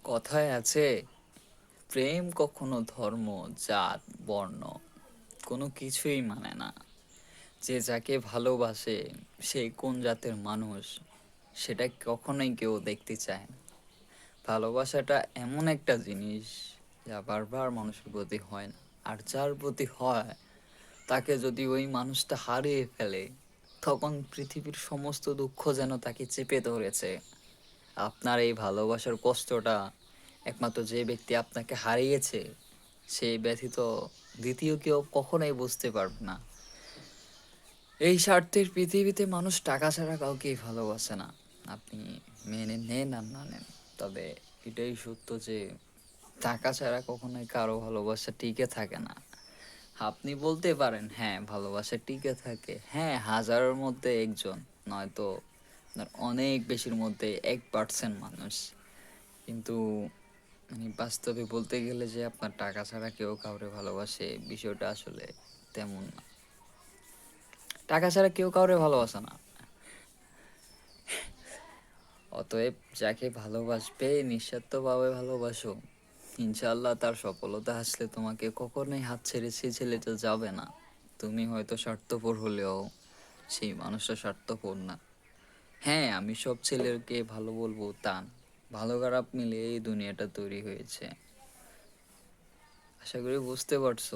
কথায় আছে, প্রেম কখনো ধর্ম, জাত, বর্ণ কোনো কিছুই মানে না। যে যাকে ভালোবাসে সে কোন জাতের মানুষ সেটা কখনোই কেউ দেখতে চায় না। ভালোবাসাটা এমন একটা জিনিস যা বারবার মানুষের প্রতি হয় না, আর যার প্রতি হয় তাকে যদি ওই মানুষটা হারিয়ে ফেলে তখন পৃথিবীর সমস্ত দুঃখ যেন তাকে চেপে ধরেছে। আপনার এই ভালোবাসার কষ্টটা একমাত্র যে ব্যক্তি আপনাকে হারিয়েছে সেই ব্যতীত দ্বিতীয় কেউ কখনোই বুঝতে পারবে না। এই স্বার্থের পৃথিবীতে মানুষ টাকা ছাড়া কাউকেই ভালোবাসে না। আপনি মেনে নেন আর না নেন, তবে এটাই সত্য যে টাকা ছাড়া কখনোই কারো ভালোবাসা টিকে থাকে না। আপনি বলতে পারেন হ্যাঁ ভালোবাসা টিকে থাকে, হ্যাঁ হাজারের মধ্যে একজন, নয়তো আপনার অনেক বেশির মধ্যে 1% মানুষ। কিন্তু বাস্তবে বলতে গেলে যে আপনার টাকা ছাড়া কেউ কাউরে ভালোবাসে বিষয়টা আসলে তেমন না। টাকা ছাড়া কেউ কাউরে ভালোবাসে না। অতএব যাকে ভালোবাসবে নিঃস্বার্থভাবে ভালোবাসো, ইনশাআল্লাহ তার সফলতা আসলে তোমাকে কখনোই হাত ছেড়ে সে ছেলেটা যাবে না। তুমি হয়তো স্বার্থপর হলেও সেই মানুষটা স্বার্থপর না। হ্যাঁ, আমি সব ছেলেকে ভালো বলবো তা না। ভালো খারাপ মিলে এই দুনিয়াটা তৈরি হয়েছে। আশা করি বুঝতে পারছো।